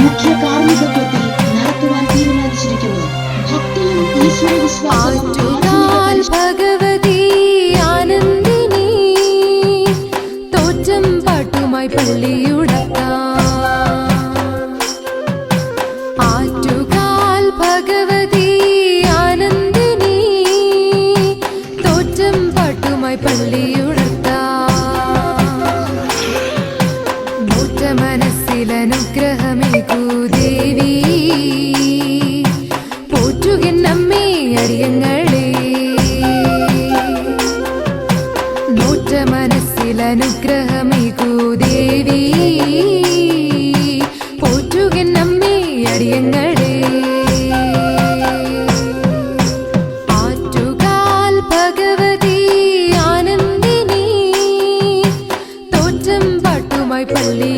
മുഖ്യ കാർമ്മികത്വത്തിൽ നടത്തുവാൻ തീരുമാനിച്ചിരിക്കുന്നു. ഭക്തിയും ഈശ്വര വിശ്വാസവും ഭഗവതി ആനന്ദിനി തോറ്റം പാട്ടുമായി പള്ളിയുടക്കാം. ആറ്റുകാൽ ഭഗവതി ആനന്ദിനി തോറ്റം പാട്ടുമായി പള്ളിയുടക്കാം. മൂറ്റ മനസ്സിലനുഗ്രഹമേകൂ ദേവി പോറ്റുകിന്നമ്മേ അടിയങ്ങളെ. മൂറ്റ മനസ്സിലനുഗ്രഹമേകൂ ദേവി പോറ്റുകിന്നമ്മേ അടിയങ്ങളെ. ആറ്റുകാൽ ഭഗവതി ആനന്ദിനി തോറ്റം പാട്ടുമായി പള്ളി